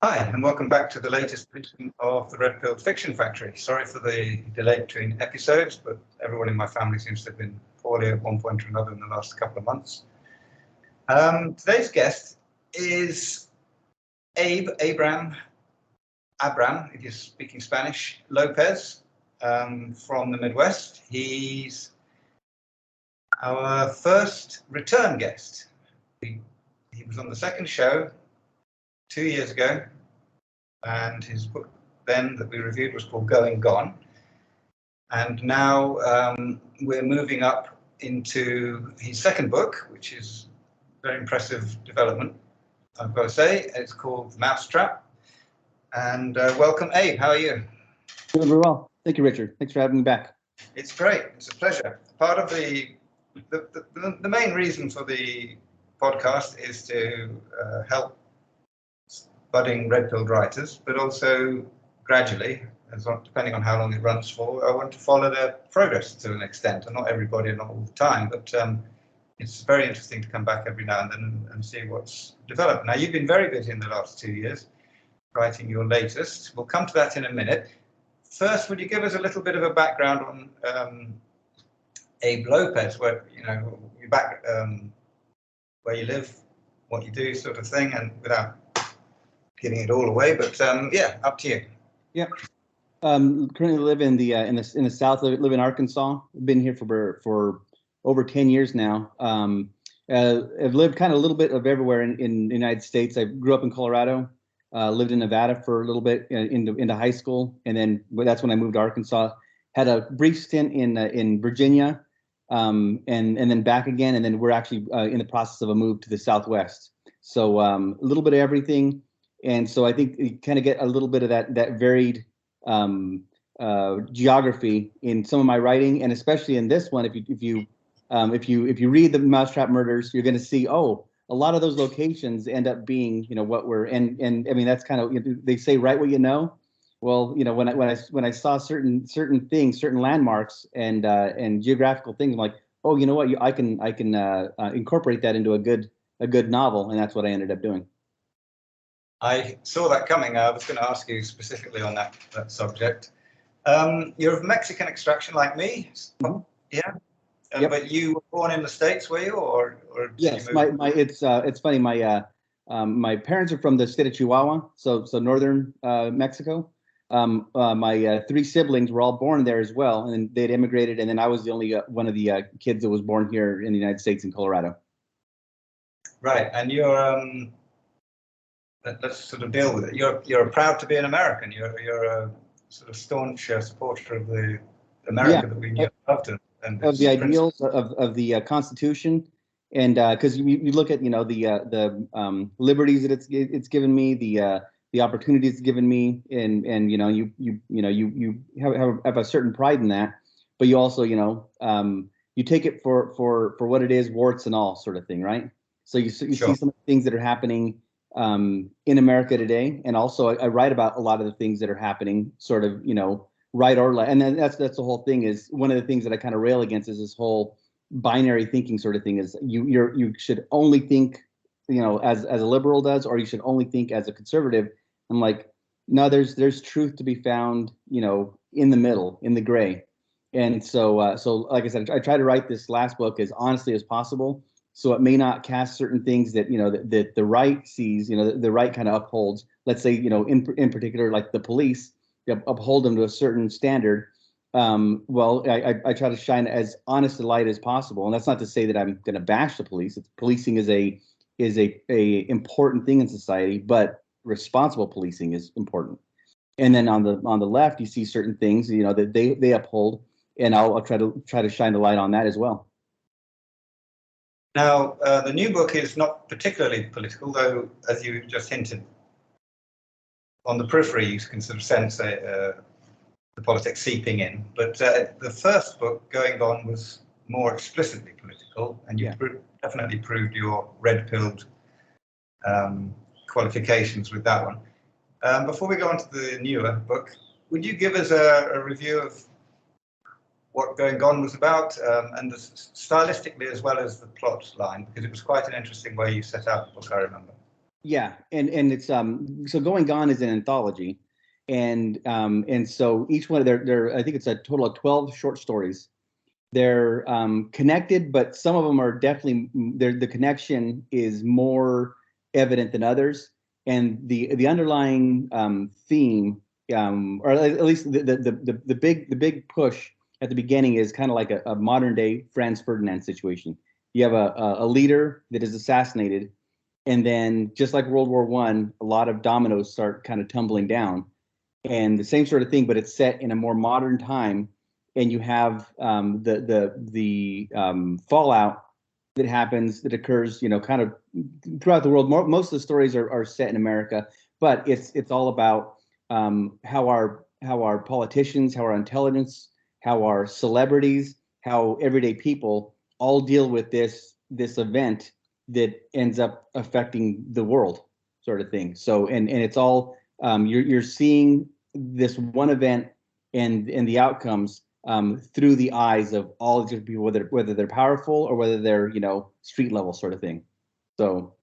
Hi, and welcome back to the latest edition of the Red Pill Fiction Factory. Sorry for the delay between episodes, but everyone in my family seems to have been poorly at one point or another in the last couple of months. Today's guest is Abram, if you're speaking Spanish, Lopez, from the Midwest. He's our first return guest. He was on the second show 2 years ago, and his book then that we reviewed was called Going Gone. And now we're moving up into his second book, which is a very impressive development, I've got to say. It's called Mousetrap. And welcome, Abe. How are you? Doing very well. Thank you, Richard. Thanks for having me back. It's great. It's a pleasure. Part of the main reason for the podcast is to help budding red-pilled writers, but also gradually, depending on how long it runs for, I want to follow their progress to an extent, and not everybody and not all the time, but it's very interesting to come back every now and then and see what's developed. Now, you've been very busy in the last 2 years writing your latest. We'll come to that in a minute. First, would you give us a little bit of a background on Abe Lopez, where where you live, what you do, sort of thing, and without giving it all away, but yeah, up to you. Yeah. Currently live in the South. Live in Arkansas. I've been here for over 10 years now. I've lived kind of a little bit of everywhere in the United States. I grew up in Colorado, lived in Nevada for a little bit into high school, and then that's when I moved to Arkansas. Had a brief stint in Virginia, and then back again, and then we're actually in the process of a move to the Southwest. So a little bit of everything. And so I think you kind of get a little bit of that varied geography in some of my writing, and especially in this one. If you read the Mousetrap Murders, you're going to see, a lot of those locations end up being, what we're and I mean, that's kind of, they say write what you know. Well, when I saw certain things, certain landmarks and geographical things, I'm like, you know what, I can incorporate that into a good novel, and that's what I ended up doing. I saw that coming. I was going to ask you specifically on that subject. You're of Mexican extraction like me. Mm-hmm. Yeah. Yep. But you were born in the States, were you, or yes? It's funny. My parents are from the state of Chihuahua, so northern Mexico. My three siblings were all born there as well, and they'd immigrated, and then I was the only one of the kids that was born here in the United States in Colorado. Right, and you're let's sort of deal with it. You're proud to be an American. You're a sort of staunch supporter of the America that we knew often, and of the ideals of the Constitution, and because you look at the liberties that it's given me, the opportunities it's given me, and you have a certain pride in that, but you also you take it for what it is, warts and all, sort of thing, right? So you see some of the things that are happening in America today, and also I write about a lot of the things that are happening, sort of, right or left, and then that's the whole thing. Is one of the things that I kind of rail against is this whole binary thinking sort of thing. Is you should only think, as a liberal does, or you should only think as a conservative. I'm like, no, there's truth to be found, in the middle, in the gray, and so like I said, I try to write this last book as honestly as possible. So it may not cast certain things that that the right sees, the right kind of upholds. Let's say, in particular, like the police, uphold them to a certain standard. Well, I try to shine as honest a light as possible, and that's not to say that I'm going to bash the police. Policing is a important thing in society, but responsible policing is important. And then on the left, you see certain things, that they uphold, and I'll try to shine the light on that as well. Now, the new book is not particularly political, though, as you just hinted, on the periphery, you can sort of sense the politics seeping in. But the first book, Going Gone, was more explicitly political, and you definitely proved your red-pilled qualifications with that one. Before we go on to the newer book, would you give us a review of what Going Gone was about, and stylistically as well as the plot line, because it was quite an interesting way you set out the book, I remember. Yeah, and it's so Going Gone is an anthology, and so each one of their I think it's a total of 12 short stories. They're connected, but some of them are definitely the connection is more evident than others, and the underlying theme, or at least the big push at the beginning is kind of like a modern day Franz Ferdinand situation. You have a leader that is assassinated, and then just like World War I, a lot of dominoes start kind of tumbling down, and the same sort of thing, but it's set in a more modern time, and you have the fallout that occurs, kind of throughout the world. Most of the stories are set in America, but it's all about how our politicians, how our intelligence, how our celebrities, how everyday people all deal with this event that ends up affecting the world, sort of thing. So and it's all you're seeing this one event and the outcomes through the eyes of all these people, whether they're powerful or whether they're street level sort of thing. So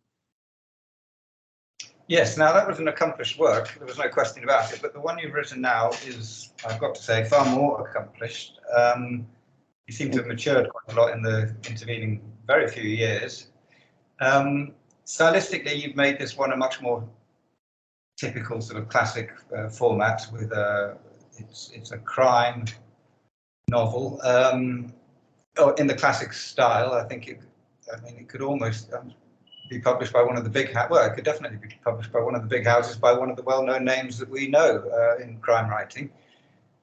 Yes, now that was an accomplished work. There was no question about it. But the one you've written now is, I've got to say, far more accomplished. You seem to have matured quite a lot in the intervening very few years. Stylistically, you've made this one a much more typical sort of classic format with it's a crime novel. In the classic style, I think it could almost be published by one of the big well, it could definitely be published by one of the big houses, by one of the well-known names that we know in crime writing.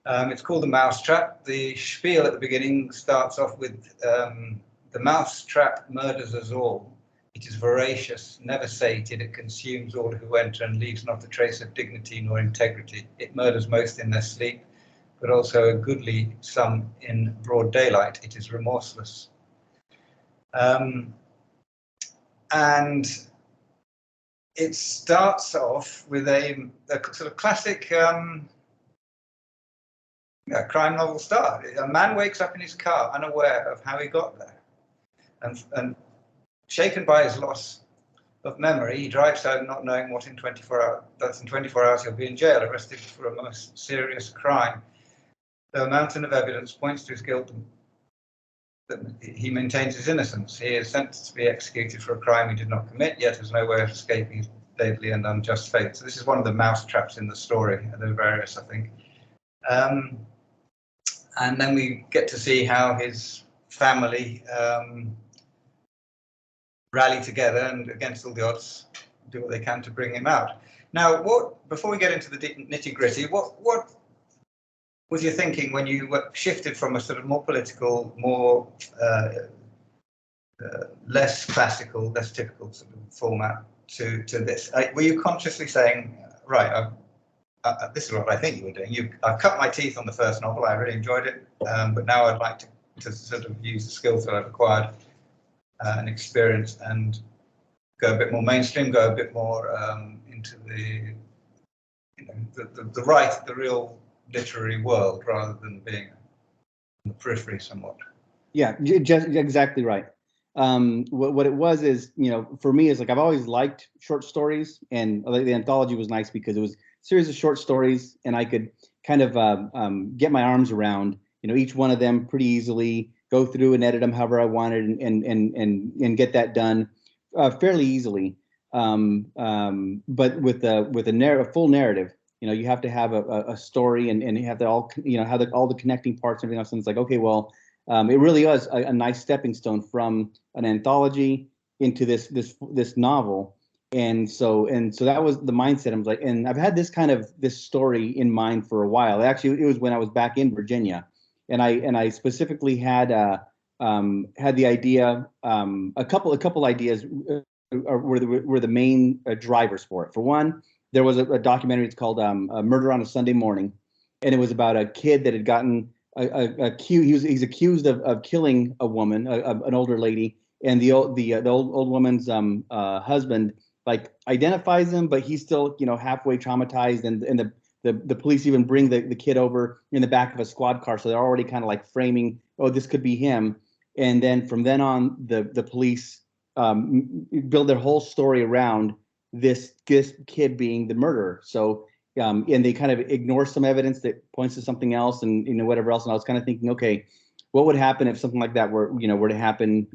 It's called The Mousetrap. The spiel at the beginning starts off with the mousetrap murders us all. It is voracious, never sated. It consumes all who enter and leaves not a trace of dignity nor integrity. It murders most in their sleep, but also a goodly sum in broad daylight. It is remorseless. And it starts off with a sort of classic crime novel start. A man wakes up in his car, unaware of how he got there, and shaken by his loss of memory, he drives home not knowing what in 24 hours. That's in 24 hours he'll be in jail, arrested for a most serious crime. Though a mountain of evidence points to his guilt, he maintains his innocence. He is sentenced to be executed for a crime he did not commit, yet has no way of escaping his deadly and unjust fate. So this is one of the mousetraps in the story. There are various, I think. And then we get to see how his family rally together and, against all the odds, do what they can to bring him out. Now, before we get into the nitty-gritty, what was your thinking when you shifted from a sort of more political, more less classical, less typical sort of format to this? Were you consciously saying, right, this is what I think you were doing. I've cut my teeth on the first novel. I really enjoyed it, but now I'd like to sort of use the skills that I've acquired and experience and go a bit more mainstream, go a bit more into the real literary world, rather than being on the periphery somewhat. yeah, just exactly right. What it was is, for me, is like I've always liked short stories, and the anthology was nice because it was a series of short stories, and I could kind of get my arms around, each one of them pretty easily, go through and edit them however I wanted, and get that done fairly easily. But with a full narrative, you have to have a story, and you have to all the connecting parts and everything else. And it's like, okay, well, it really was a nice stepping stone from an anthology into this novel. And so that was the mindset. I was like, and I've had this story in mind for a while. Actually, it was when I was back in Virginia, and I specifically had the idea. A couple ideas were the main drivers for it. For one, there was a documentary. It's called Murder on a Sunday Morning, and it was about a kid that had gotten accused. He's accused of killing a woman, an older lady, and the old woman's husband identifies him, but he's still halfway traumatized, and the police even bring the kid over in the back of a squad car, so they're already kind of framing, oh, this could be him. And then from then on, the police build their whole story around this kid being the murderer. So and they kind of ignore some evidence that points to something else, and whatever else. And I was kind of thinking, okay, what would happen if something like that were to happen,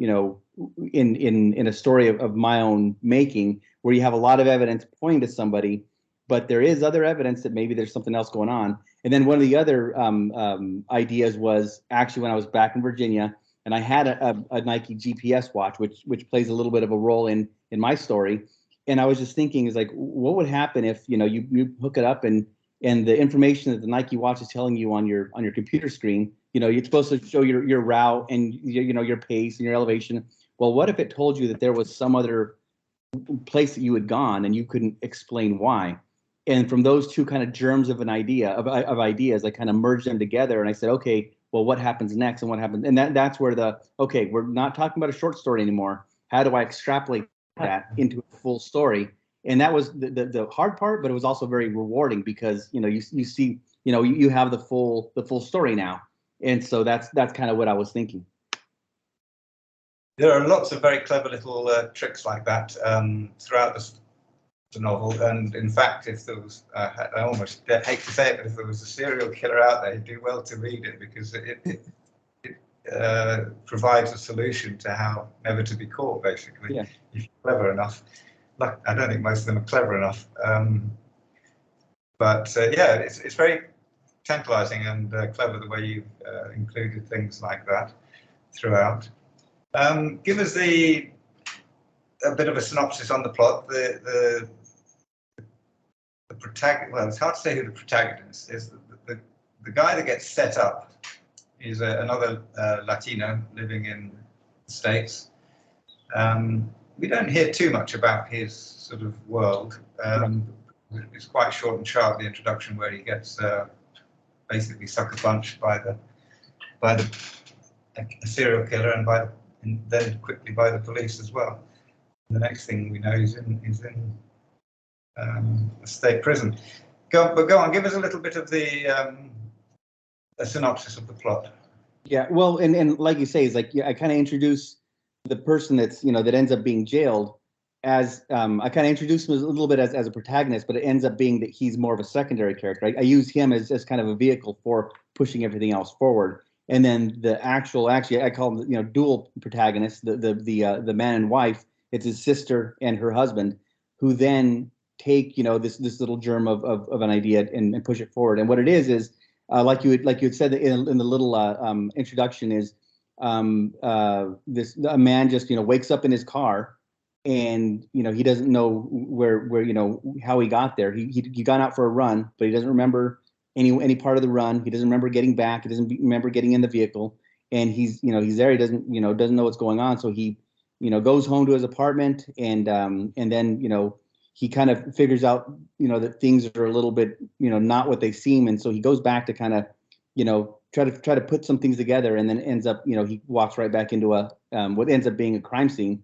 in a story of my own making, where you have a lot of evidence pointing to somebody, but there is other evidence that maybe there's something else going on. And then one of the other ideas was actually when I was back in Virginia, and I had a Nike GPS watch, which plays a little bit of a role in my story. And I was just thinking, is like, what would happen if you hook it up and the information that the Nike watch is telling you on your computer screen, you're supposed to show your route and your pace and your elevation. Well, what if it told you that there was some other place that you had gone and you couldn't explain why? And from those two kind of germs of an idea of ideas, I kind of merged them together, and I said, okay, well, what happens next, and what happens, and that's where we're not talking about a short story anymore. How do I extrapolate that into a full story? And that was the hard part, but it was also very rewarding because you see you have the full story now, and so that's kind of what I was thinking. There are lots of very clever little tricks like that throughout the novel, and in fact, if there was, I almost hate to say it, but if there was a serial killer out there, you'd do well to read it, because it provides a solution to how never to be caught, basically, if you're clever enough. Like, I don't think most of them are clever enough, but yeah, it's very tantalizing and clever the way you've included things like that throughout. Give us a bit of a synopsis on the plot. The protagonist, well, it's hard to say who the protagonist is. The guy that gets set up is another Latino living in the States. We don't hear too much about his sort of world. It's quite short and sharp, the introduction, where he gets basically sucker punched by a serial killer and then quickly by the police as well. And the next thing we know, he's in a state prison. Go on, give us a little bit of a synopsis of the plot. Yeah, well, and like you say, it's like I kind of introduce the person that's that ends up being jailed as I kind of introduce him a little bit as a protagonist, but it ends up being that he's more of a secondary character. I use him as kind of a vehicle for pushing everything else forward. And then the actually I call them dual protagonists, the man and wife. It's his sister and her husband, who then take this little germ of an idea and push it forward. And what it is like you had said in the little introduction, is a man just wakes up in his car, and he doesn't know where how he got there. He gone out for a run, but he doesn't remember any part of the run. He doesn't remember getting back. He doesn't remember getting in the vehicle, and he's there. He doesn't know what's going on. So he goes home to his apartment, and then he kind of figures out that things are a little bit not what they seem, and so he goes back to kind of try to put some things together, and then ends up he walks right back into what ends up being a crime scene,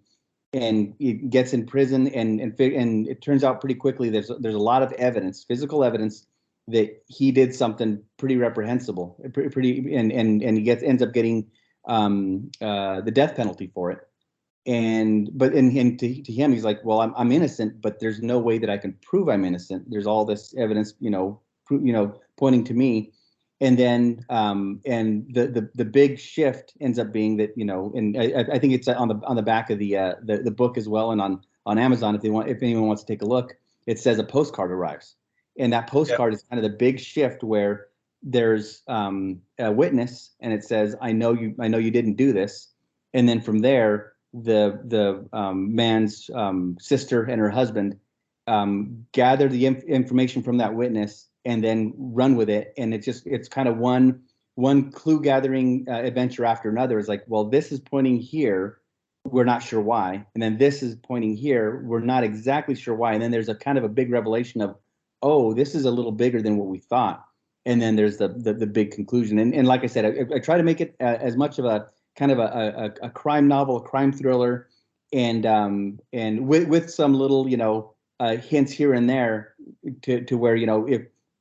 and he gets in prison, and it turns out pretty quickly there's a lot of evidence, physical evidence, that he did something pretty reprehensible, and he ends up getting the death penalty for it. And to him, he's like, well, I'm innocent, but there's no way that I can prove I'm innocent. There's all this evidence, pointing to me. And then and the big shift ends up being that and I think it's on the back of the book as well, and on Amazon, if anyone wants to take a look, it says a postcard arrives, and that postcard is kind of the big shift, where there's a witness, and it says, I know you didn't do this. And then from there, the man's sister and her husband gather the information from that witness and then run with it. And it's kind of one clue gathering adventure after another. It's like, well, this is pointing here, we're not sure why. And then this is pointing here, we're not exactly sure why. And then there's a kind of a big revelation of, oh, this is a little bigger than what we thought. And then there's the big conclusion. And like I said, I try to make it as much of a kind of a crime novel, a crime thriller, and with some little hints here and there to where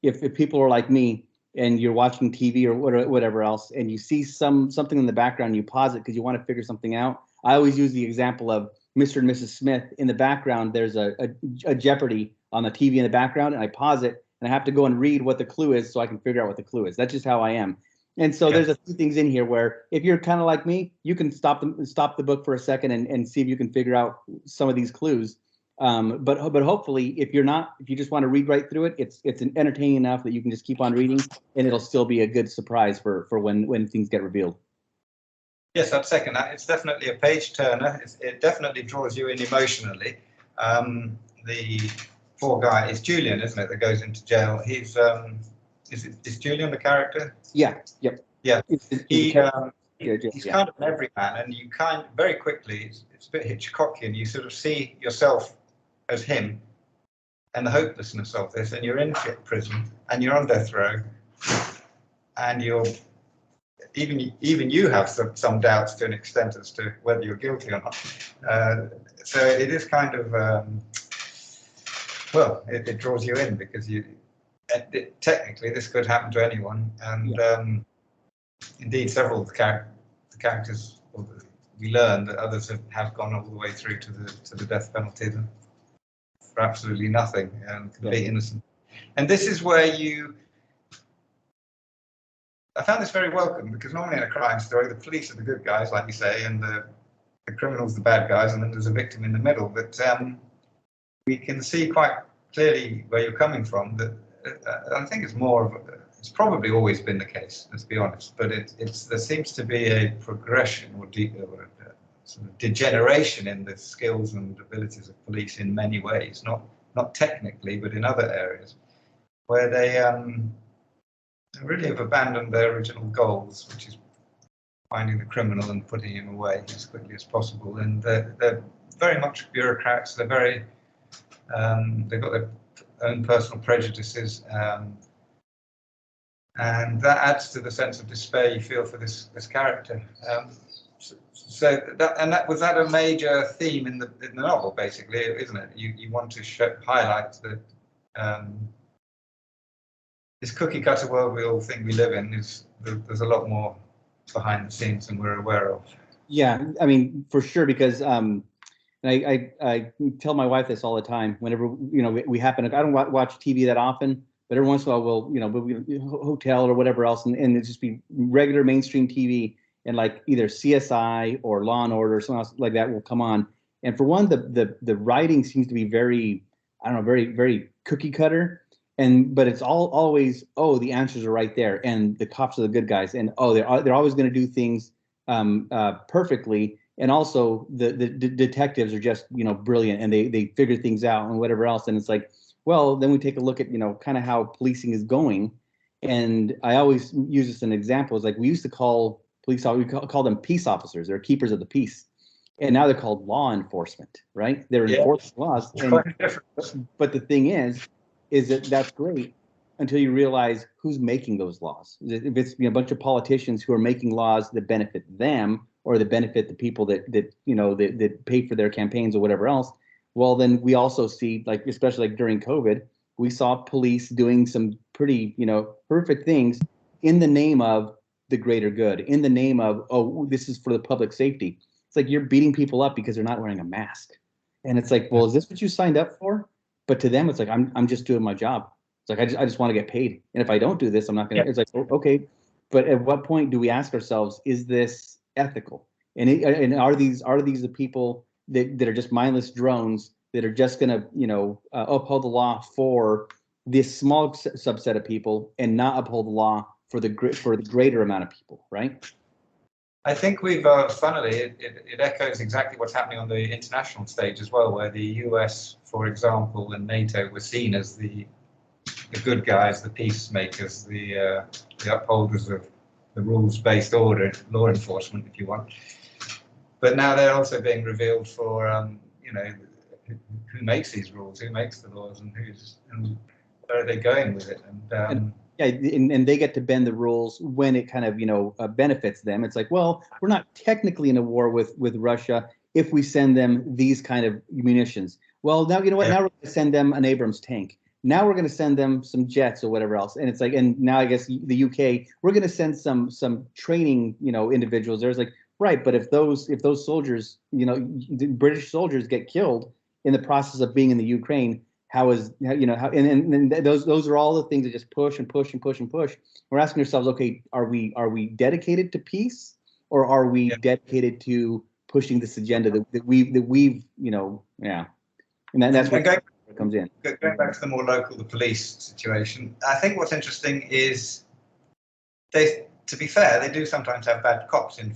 if people are like me and you're watching TV or whatever else, and you see something in the background, you pause it because you want to figure something out. I always use the example of Mr. and Mrs. Smith. In the background, there's a Jeopardy on the TV in the background, and I pause it, and I have to go and read what the clue is so I can figure out what the clue is. That's just how I am. And so there's a few things in here where if you're kind of like me, you can stop the book for a second and see if you can figure out some of these clues. But hopefully, if you just want to read right through it, it's entertaining enough that you can just keep on reading, and it'll still be a good surprise for when things get revealed. Yes, I'd second that. It's definitely a page turner. It definitely draws you in emotionally. The poor guy is Julian, isn't it? That goes into jail. He's is Julian the character? Yeah. Yep. Yeah. He's kind Yeah. of an everyman, and you very quickly, it's a bit Hitchcockian. You sort of see yourself as him, and the hopelessness of this, and you're in prison, and you're on death row, and you're even you have some doubts to an extent as to whether you're guilty or not. So it is kind of it draws you in because technically this could happen to anyone, and indeed several of the characters we learn that others have gone all the way through to the death penalty for absolutely nothing and complete innocent. And this is where I found this very welcome, because normally in a crime story, the police are the good guys, like you say, and the criminals the bad guys, and then there's a victim in the middle. But we can see quite clearly where you're coming from. That I think it's probably always been the case, let's be honest. But there seems to be a progression or sort of degeneration in the skills and abilities of police in many ways, not technically, but in other areas, where they really have abandoned their original goals, which is finding the criminal and putting him away as quickly as possible. And they're very much bureaucrats. They're they've got their own personal prejudices, and that adds to the sense of despair you feel for this character. Was that a major theme in the novel, basically, isn't it? You want to highlight that. This cookie cutter world we all think we live in there's a lot more behind the scenes than we're aware of. Yeah, I mean, for sure, because I tell my wife this all the time. Whenever we happen, I don't watch TV that often, but every once in a while we'll hotel or whatever else, and it just be regular mainstream TV, and like either CSI or Law and Order or something else like that will come on. And for one, the writing seems to be very, I don't know, very very cookie cutter. But it's always, the answers are right there, and the cops are the good guys, and they're always going to do things perfectly, and also the detectives are just brilliant, and they figure things out and whatever else. And it's like, well, then we take a look at kind of how policing is going, and I always use this as an example. It's like we used to call police, we call them peace officers. They're keepers of the peace, and now they're called law enforcement, right? They're enforcing laws. But the thing is that's great until you realize who's making those laws. If it's a bunch of politicians who are making laws that benefit them or that benefit the people that pay for their campaigns or whatever else, well, then we also see, like, especially like during COVID, we saw police doing some pretty horrific things in the name of the greater good, in the name of, this is for the public safety. It's like you're beating people up because they're not wearing a mask, and it's like, well, is this what you signed up for? But to them, it's like, I'm just doing my job. It's like, I just want to get paid. And if I don't do this, I'm not going to, It's like, okay. But at what point do we ask ourselves, is this ethical? And are these the people that are just mindless drones that are just going to, uphold the law for this small subset of people and not uphold the law for the greater amount of people, right? I think we've, funnily, it echoes exactly what's happening on the international stage as well, where the US, for example, and NATO were seen as the good guys, the peacemakers, the upholders of the rules-based order, law enforcement, if you want. But now they're also being revealed for, who makes these rules, who makes the laws, and and where are they going with it? And they get to bend the rules when it kind of benefits them. It's like, well, we're not technically in a war with Russia if we send them these kind of munitions. Well, now now we're going to send them an Abrams tank. Now we're going to send them some jets or whatever else. And it's like, and now I guess the UK, we're going to send some training individuals. There's like, Right, but if those soldiers, the British soldiers get killed in the process of being in the Ukraine, how is how and those are all the things that just push and push and push and push. We're asking ourselves, okay, are we dedicated to peace, or are we Yeah. dedicated to pushing this agenda that we've yeah, and that's And what comes in. going back to the more local, the police situation, I think what's interesting is to be fair, they do sometimes have bad cops in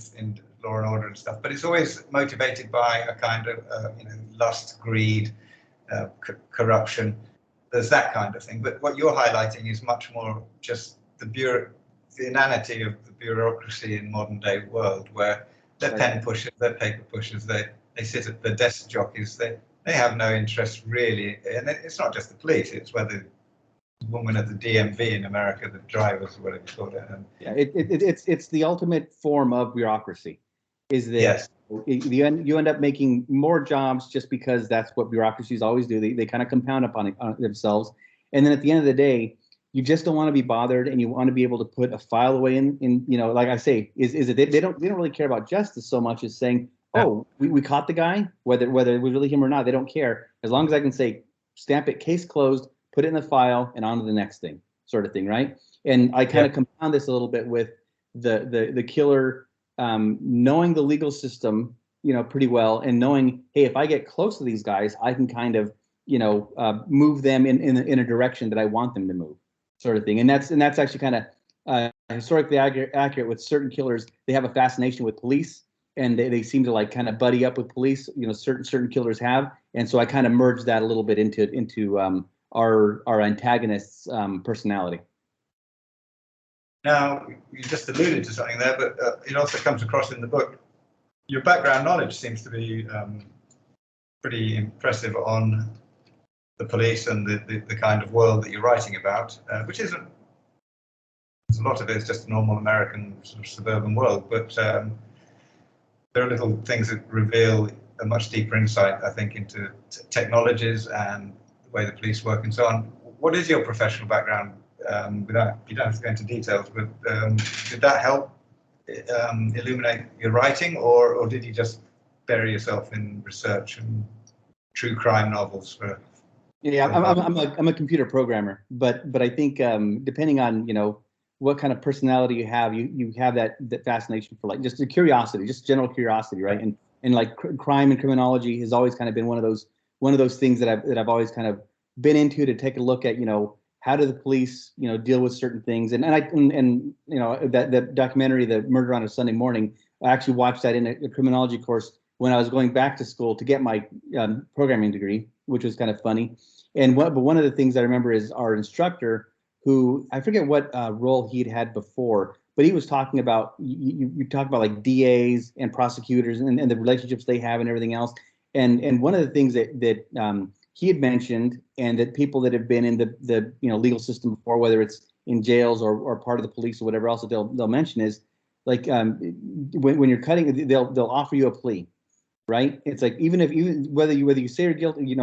Law and Order and stuff, but it's always motivated by a kind of lust, greed, corruption. There's that kind of thing. But what you're highlighting is much more just the inanity of the bureaucracy in modern day world, where they're pen pushers, they're paper pushers, they sit at the desk jockeys, they have no interest really, and it's not just the police, it's whether woman at the DMV in America, the drivers or whatever you call it. Yeah, it's the ultimate form of bureaucracy. Is that Yes. you end up making more jobs just because that's what bureaucracies always do. They kind of compound upon on themselves, and then at the end of the day, you just don't want to be bothered, and you want to be able to put a file away in like I say, is that they don't really care about justice so much as saying, oh, we caught the guy, whether it was really him or not, they don't care, as long as I can say stamp it, case closed, put it in the file, and on to the next thing, sort of thing, right? And I kind of compound this a little bit with the killer knowing the legal system, pretty well, and knowing, hey, if I get close to these guys, I can kind of, move them in a direction that I want them to move, sort of thing. And that's actually kind of historically accurate with certain killers. They have a fascination with police, and they seem to like kind of buddy up with police. Certain killers have, and so I kind of merged that a little bit into our antagonist's personality. Now, you just alluded to something there, but it also comes across in the book. Your background knowledge seems to be pretty impressive on the police and the kind of world that you're writing about, which isn't, a lot of it is just a normal American sort of suburban world, but there are little things that reveal a much deeper insight, I think, into technologies and the way the police work and so on. What is your professional background? You don't have to go into details, but did that help illuminate your writing, or did you just bury yourself in research and true crime novels? Yeah, I'm a computer programmer, but I think depending on what kind of personality you have that fascination for like just the curiosity, just general curiosity, right? And like crime and criminology has always kind of been one of those things that I've always kind of been into, to take a look at how do the police deal with certain things, and that documentary, The Murder on a Sunday Morning, I actually watched that in a criminology course when I was going back to school to get my programming degree, which was kind of funny. But one of the things I remember is our instructor, who I forget what role he'd had before, but he was talking about, you talk about like DAs and prosecutors and the relationships they have and everything else. And one of the things that he had mentioned, and that people that have been in the legal system before, whether it's in jails or part of the police or whatever else that they'll mention, is like when you're cutting, they'll offer you a plea, right? It's like even whether you say you're guilty,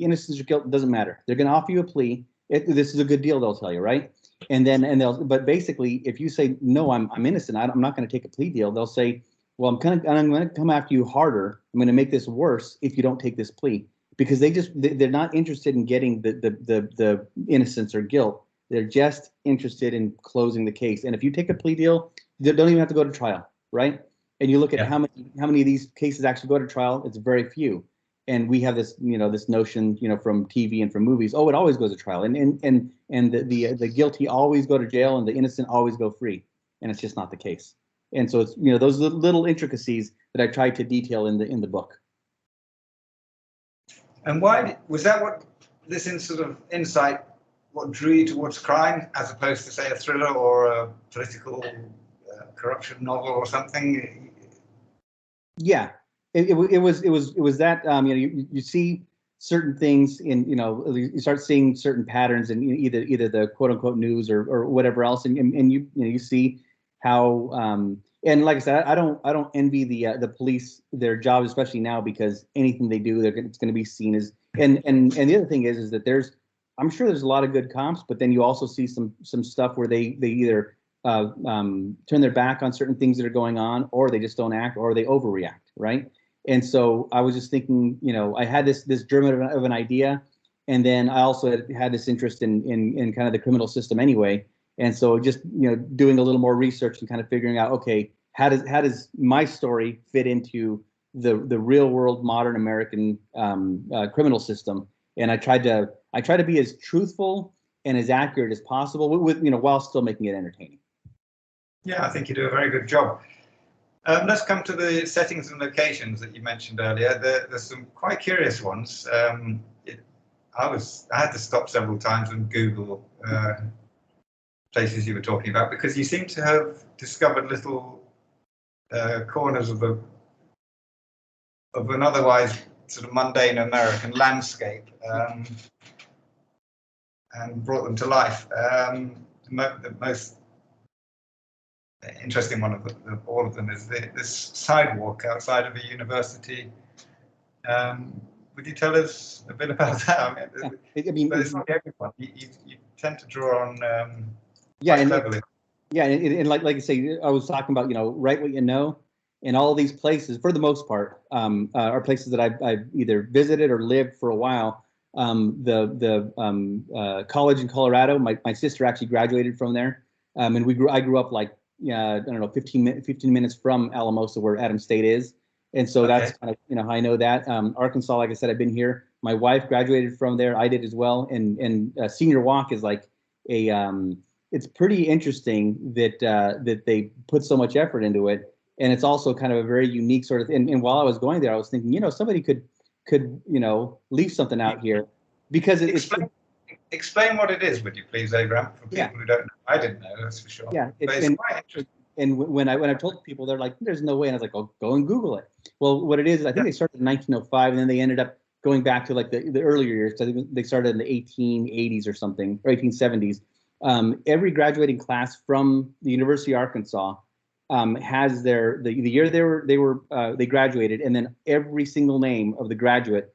innocence or guilt, doesn't matter. They're going to offer you a plea. This is a good deal, they'll tell you, right? But basically, if you say no, I'm innocent, I'm not going to take a plea deal, they'll say, well, I'm going to come after you harder. I'm going to make this worse if you don't take this plea, because they're not interested in getting the innocence or guilt. They're just interested in closing the case. And if you take a plea deal, they don't even have to go to trial, right? And you look at how many of these cases actually go to trial. It's very few. And we have this this notion from TV and from movies. Oh, it always goes to trial, and the guilty always go to jail, and the innocent always go free. And it's just not the case. And so it's those little intricacies that I tried to detail in the book. And why was that? What this sort of insight? What drew you towards crime, as opposed to, say, a thriller or a political corruption novel or something? Yeah, it was that you see certain things in you start seeing certain patterns in either the quote unquote news or whatever else, and you see how and like I said, I don't envy the police their job, especially now, because anything they do, it's going to be seen as, and the other thing is that I'm sure there's a lot of good cops, but then you also see some stuff where they either turn their back on certain things that are going on, or they just don't act, or they overreact, right? And so I was just thinking, I had this germ of an idea, and then I also had this interest in kind of the criminal system anyway. And so just doing a little more research and kind of figuring out, okay, how does my story fit into the real world modern American criminal system? And I tried to be as truthful and as accurate as possible with while still making it entertaining. Yeah, I think you do a very good job. Let's come to the settings and locations that you mentioned earlier. There's some quite curious ones. I had to stop several times and Google places you were talking about, because you seem to have discovered little corners of an otherwise sort of mundane American landscape, and brought them to life. The most interesting one of all of them is this sidewalk outside of a university. Would you tell us a bit about that? I mean, but it's not everyone. You tend to draw on cleverly. And like you say, I was talking about write what you know, and all these places for the most part are places that I've either visited or lived for a while. The college in Colorado, my sister actually graduated from there, and I grew up like I don't know 15 minutes from Alamosa, where Adams State is, and so that's kind of how I know that. Arkansas, like I said, I've been here. My wife graduated from there. I did as well, and Senior Walk is like it's pretty interesting that they put so much effort into it, and it's also kind of a very unique sort of. And while I was going there, I was thinking, somebody could leave something out here, because explain what it is, would you please, Abraham, for people who don't know. I didn't know, that's for sure. Yeah, but it's quite interesting. And when I told people, they're like, "There's no way," and I was like, "Oh, go and Google it." Well, what it is, I think they started in 1905, and then they ended up going back to like the earlier years. I think they started in the 1880s or something, or 1870s. Every graduating class from the University of Arkansas has the year they graduated, and then every single name of the graduate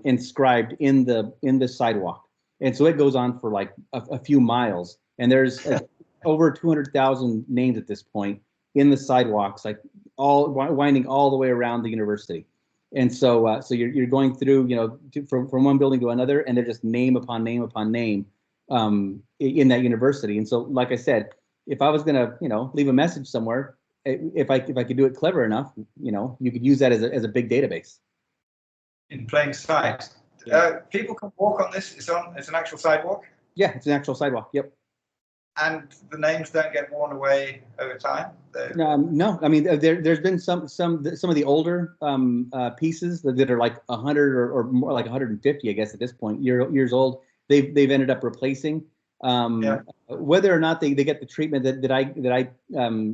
inscribed in the sidewalk. And so it goes on for like a few miles, and there's over 200,000 names at this point in the sidewalks, like all winding all the way around the university. And so you're going through from one building to another, and they're just name upon name upon name in that university. And so, like I said, if I was gonna leave a message somewhere, if I could do it clever enough, you could use that as a big database. In plain sight. People can walk on this. It's an actual sidewalk. Yeah, it's an actual sidewalk. Yep. And the names don't get worn away over time. No, I mean there's been some of the older pieces that are like 100 or more, like 150, I guess at this point, years old. They've ended up replacing. Whether or not they get the treatment that I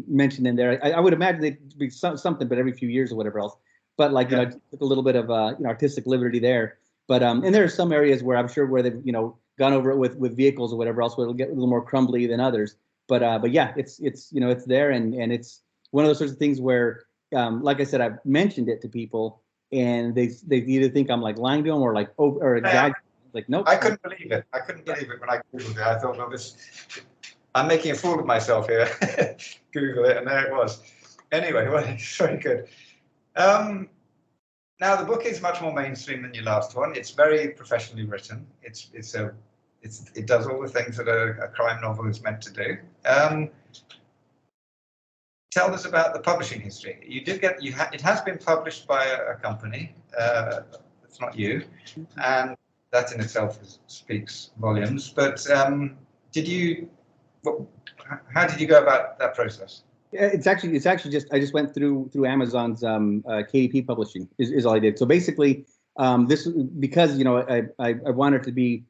mentioned in there, I would imagine they'd be something, but every few years or whatever else. But like took a little bit of artistic liberty there. But and there are some areas where I'm sure where they've gone over it with vehicles or whatever else, where it'll get a little more crumbly than others. But yeah, it's it's there, and it's one of those sorts of things where like I said, I've mentioned it to people, and they either think I'm like lying to them or like or exaggerating. Like, nope. I couldn't believe it. I couldn't believe it when I Googled it. I thought, well, I'm making a fool of myself here. Google it, and there it was. Anyway, well, it's very good. Now, the book is much more mainstream than your last one. It's very professionally written. It does all the things that a crime novel is meant to do. Tell us about the publishing history. It has been published by a company. It's not you, and that in itself speaks volumes. But how did you go about that process? It's actually just I just went through Amazon's KDP publishing is all I did. So basically, this because I wanted to be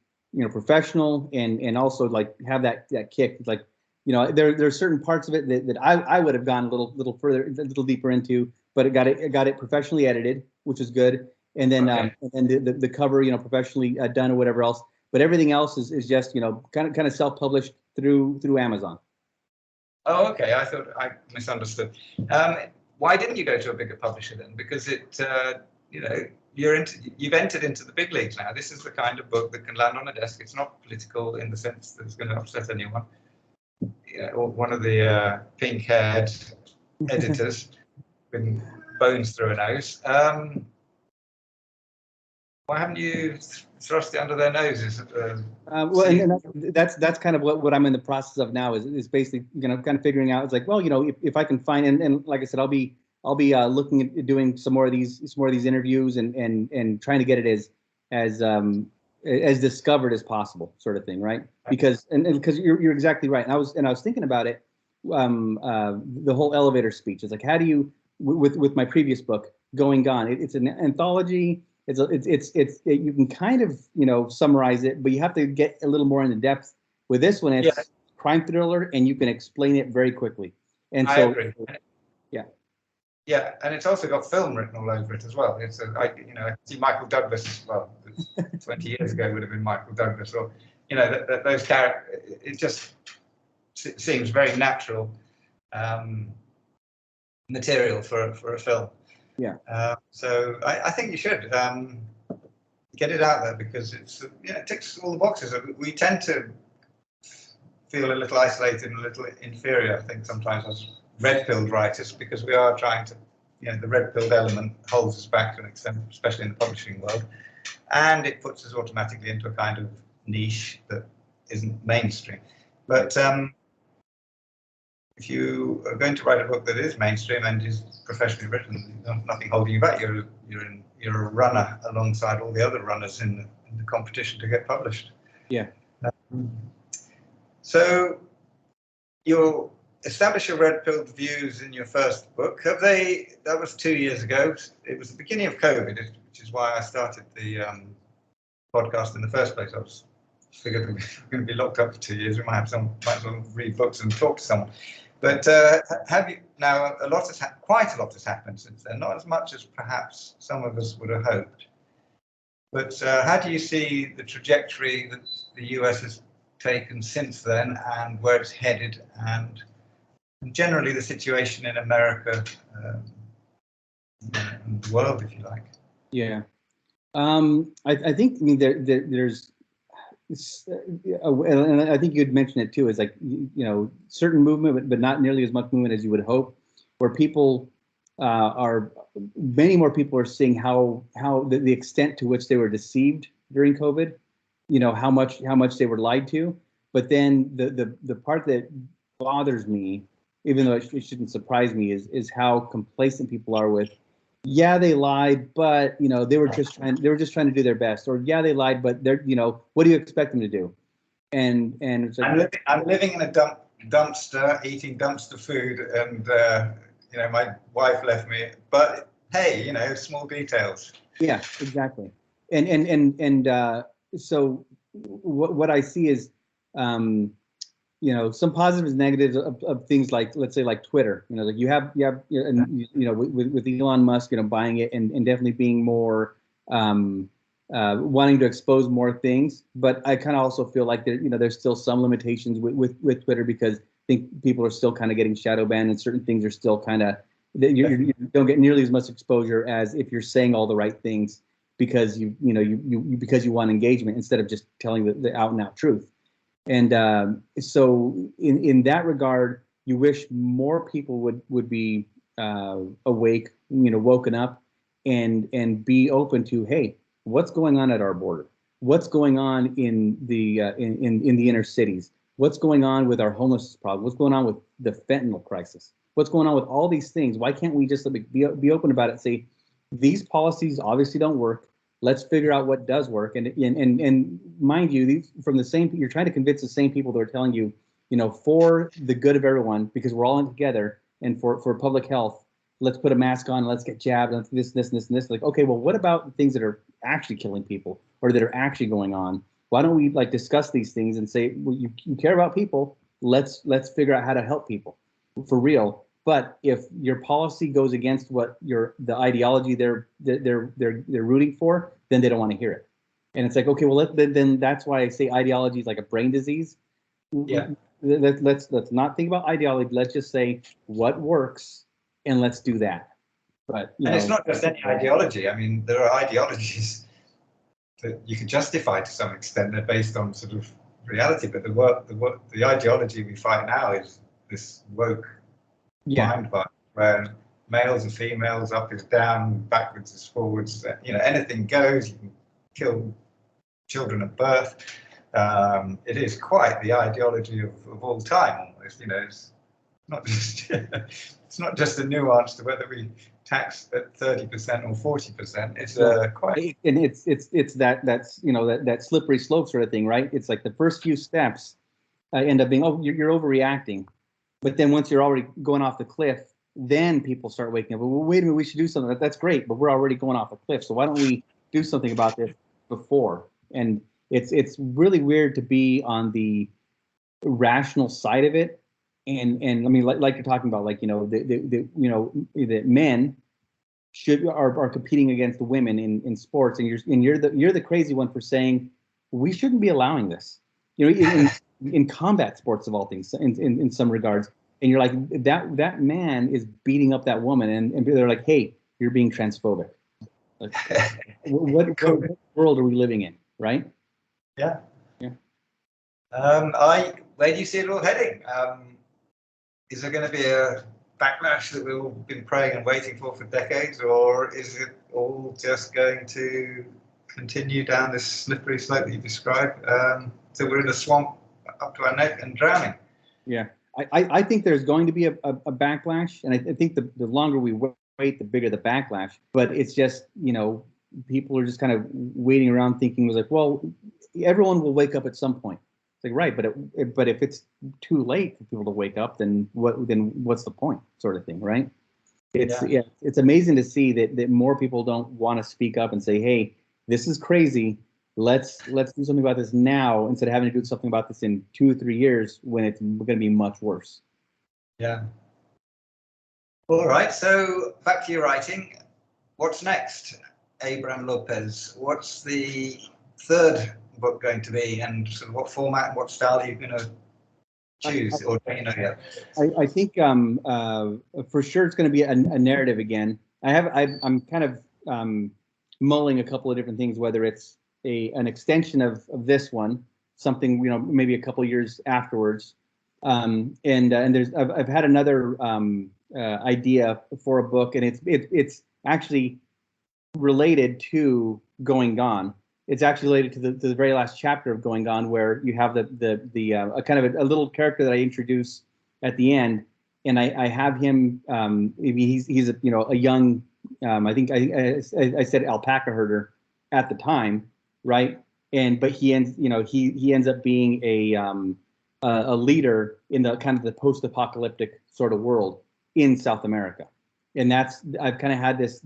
professional and also like have that kick. Like there's certain parts of it that I would have gone a little further, a little deeper into, but it got it professionally edited, which is good. And then the cover professionally done or whatever else. But everything else is just kind of self-published through Amazon. Oh, okay. I thought I misunderstood. Why didn't you go to a bigger publisher then? Because you've entered into the big leagues now. This is the kind of book that can land on a desk. It's not political in the sense that it's going to upset anyone. one of the pink-haired editors with bones through a nose. Why haven't you thrust it under their noses? Well, and that's kind of what I'm in the process of now is basically kind of figuring out. It's like, well, if I can find, and like I said, I'll be looking at doing some more of these interviews and trying to get it as discovered as possible, sort of thing, right? Because because you're exactly right. And I was thinking about it, the whole elevator speech. It's like, how do you with my previous book, Going Gone? It's an anthology. You can kind of summarize it, but you have to get a little more into depth. With this one, it's crime thriller, and you can explain it very quickly. And I agree. Yeah, and it's also got film written all over it as well. It's I see Michael Douglas. Well, 20 years ago would have been Michael Douglas, or those characters. It just seems very natural material for a film. Yeah. So I think you should get it out there, because it ticks all the boxes. We tend to feel a little isolated and a little inferior, I think, sometimes as red-pilled writers, because we are trying to, the red-pilled element holds us back to an extent, especially in the publishing world, and it puts us automatically into a kind of niche that isn't mainstream. But if you are going to write a book that is mainstream and is professionally written, there's nothing holding you back. You're a runner alongside all the other runners in the competition to get published. Yeah. So you'll establish your red-pilled views in your first book. That was 2 years ago. It was the beginning of COVID, which is why I started the podcast in the first place. I was figured we were going to be locked up for 2 years. We might as well read books and talk to someone. But have you now? Quite a lot has happened since then. Not as much as perhaps some of us would have hoped. But how do you see the trajectory that the US has taken since then, and where it's headed, and generally the situation in America and the world, if you like? Yeah. I think there's. And I think you'd mentioned it too. Is like certain movement, but not nearly as much movement as you would hope. Where people many more people are seeing how the extent to which they were deceived during COVID. How much they were lied to. But then the part that bothers me, even though it shouldn't surprise me, is how complacent people are with. Yeah, they lied, but they were just trying to do their best. Or yeah, they lied, but they're what do you expect them to do? And it's like, I'm living in a dumpster, eating dumpster food, and my wife left me. But hey, small details. Yeah, exactly. And so what I see is some positives and negatives of things like, let's say, like Twitter. Like you have and with Elon Musk buying it and definitely being more wanting to expose more things. But I kind of also feel like there's still some limitations with Twitter, because I think people are still kind of getting shadow banned, and certain things are still kind of you don't get nearly as much exposure as if you're saying all the right things because you want engagement instead of just telling the out and out truth. And so in that regard, you wish more people would be awake, woken up, and be open to, hey, what's going on at our border? What's going on in the inner cities? What's going on with our homelessness problem? What's going on with the fentanyl crisis? What's going on with all these things? Why can't we just be open about it and say, these policies obviously don't work. Let's figure out what does work. And mind you, these from the same, you're trying to convince the same people that are telling you, for the good of everyone, because we're all in together, and for public health, let's put a mask on, let's get jabbed, and this. Like, okay, well, what about the things that are actually killing people or that are actually going on? Why don't we discuss these things and say, well, you care about people, let's figure out how to help people for real. But if your policy goes against what the ideology they're rooting for, then they don't want to hear it. And it's like, okay, well, then that's why I say ideology is like a brain disease. Yeah. Let's not think about ideology. Let's just say what works, and let's do that. But it's not just any ideology. I mean, there are ideologies that you can justify to some extent. They're based on sort of reality. But the ideology we fight now is this woke mind fight, where males are females, up is down, backwards is forwards. You know, anything goes. You can kill children at birth. It is quite the ideology of all time, almost. You know, it's not just it's not just a nuance to whether we tax at 30% or 40%. It's quite, and it's that's you know that slippery slope sort of thing, right? It's like the first few steps end up being, oh, you're overreacting, but then once you're already going off the cliff, then people start waking up. Well, wait a minute, we should do something. That's great, but we're already going off a cliff. So why don't we do something about this before? And it's really weird to be on the rational side of it. And I mean, like you're talking about, like, you know, the men are competing against the women in sports, and you're the crazy one for saying we shouldn't be allowing this. You know, in combat sports of all things, in some regards. And you're like, that man is beating up that woman, and they're like, hey, you're being transphobic. Like, what world are we living in, right? Yeah. Yeah. Where do you see it all heading? Is there going to be a backlash that we've all been praying and waiting for decades, or is it all just going to continue down this slippery slope that you described, till we're in a swamp up to our neck and drowning? Yeah. I think there's going to be a backlash, and I think the longer we wait, the bigger the backlash. But it's just, you know, people are just kind of waiting around thinking, was like, well, everyone will wake up at some point. It's like, right, but if it's too late for people to wake up, then what's the point, sort of thing, right? It's amazing to see that more people don't want to speak up and say, hey, this is crazy. Let's do something about this now, instead of having to do something about this in 2 or 3 years when it's going to be much worse. Yeah. All right. So back to your writing. What's next, Abe Lopez? What's the third book going to be, and sort of what format, what style are you going to choose, or don't you know yet? I think for sure it's going to be a narrative again. I'm kind of mulling a couple of different things, whether it's an extension of this one, something, you know, maybe a couple of years afterwards, and I've had another idea for a book, and it's actually related to Going Gone. It's actually related to the very last chapter of Going Gone, where you have the kind of a little character that I introduce at the end, and I have him. He's a young, I think I said alpaca herder at the time, right? But he ends up being a leader in the kind of the post-apocalyptic sort of world in South America, and I've kind of had this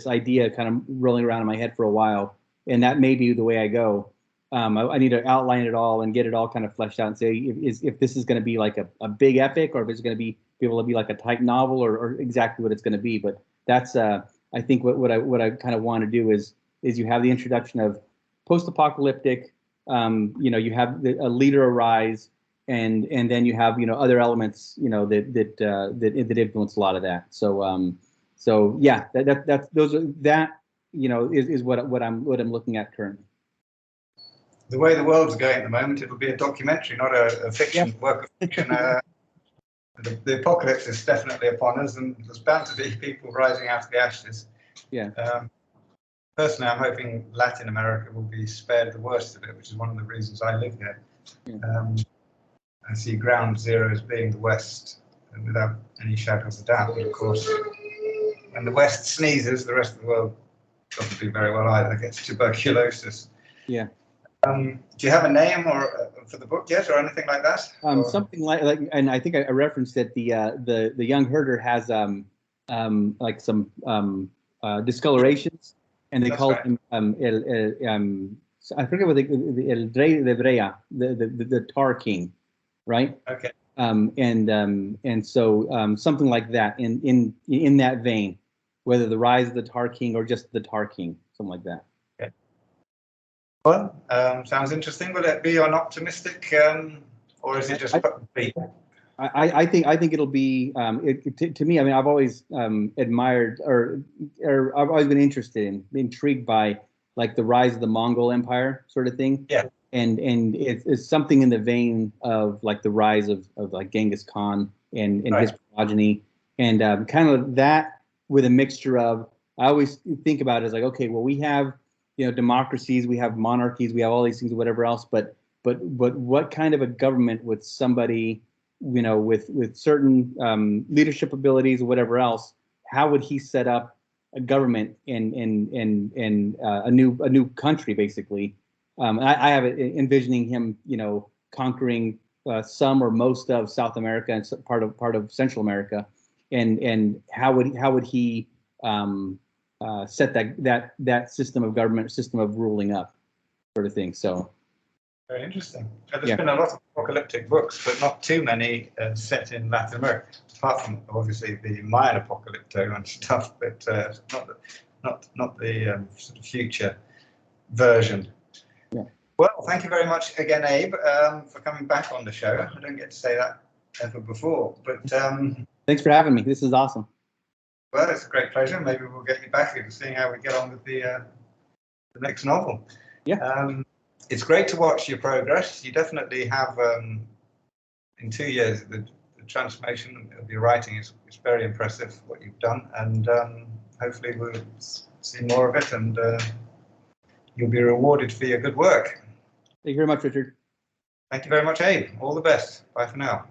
idea kind of rolling around in my head for a while, and that may be the way I go. I need to outline it all and get it all kind of fleshed out and say if this is going to be like a big epic, or if it's going to be able to be like a tight novel, or exactly what it's going to be. But that's I think what I kind of want to do is you have the introduction of post-apocalyptic, you have a leader arise, and then you have, other elements, that influence a lot of that. So yeah, is what I'm looking at currently. The way the world's going at the moment, it'll be a documentary, not a fiction work of fiction. The apocalypse is definitely upon us, and there's bound to be people rising out of the ashes. Yeah. Personally, I'm hoping Latin America will be spared the worst of it, which is one of the reasons I live here. Yeah. I see ground zero as being the West, without any shadow of a doubt. But of course, when the West sneezes, the rest of the world doesn't do very well either. It gets tuberculosis. Yeah. Do you have a name or for the book yet, or anything like that? Something like, and I think I referenced that the young herder has like some discolorations, and they call him I forget what El Rey de Brea, the Tar King, right? Okay. And so something like that in that vein, whether the rise of the Tar King or just the Tar King, something like that. Okay. Well, sounds interesting. Will it be an optimistic, or is it just? I think it'll be. To me, I mean, I've always admired, or I've always been intrigued by like the rise of the Mongol Empire sort of thing. Yeah. and it's something in the vein of like the rise of like Genghis Khan and Right. his progeny, and kind of that with a mixture of, I always think about it as like, okay, well, we have, you know, democracies, we have monarchies, we have all these things, whatever else, but what kind of a government with somebody, you know, with certain leadership abilities or whatever else, how would he set up a government in a new country, basically? I have it envisioning him, you know, conquering some or most of South America and part of Central America, and how would he set that system of government, system of ruling up, sort of thing. So Very interesting. There's yeah. been a lot of apocalyptic books, but not too many set in Latin America, apart from obviously the Mayan apocalypto and stuff, but not the sort of future version. Yeah. Well, thank you very much again, Abe, for coming back on the show. I don't get to say that ever before, but Thanks for having me. This is awesome. well, it's a great pleasure. Maybe we'll get you back and seeing how we get on with the next novel. Yeah. It's great to watch your progress. You definitely have, in 2 years, the transformation of your writing is very impressive, what you've done, and hopefully we'll see more of it, and you'll be rewarded for your good work. Thank you very much, Richard. Thank you very much, Abe. All the best. Bye for now.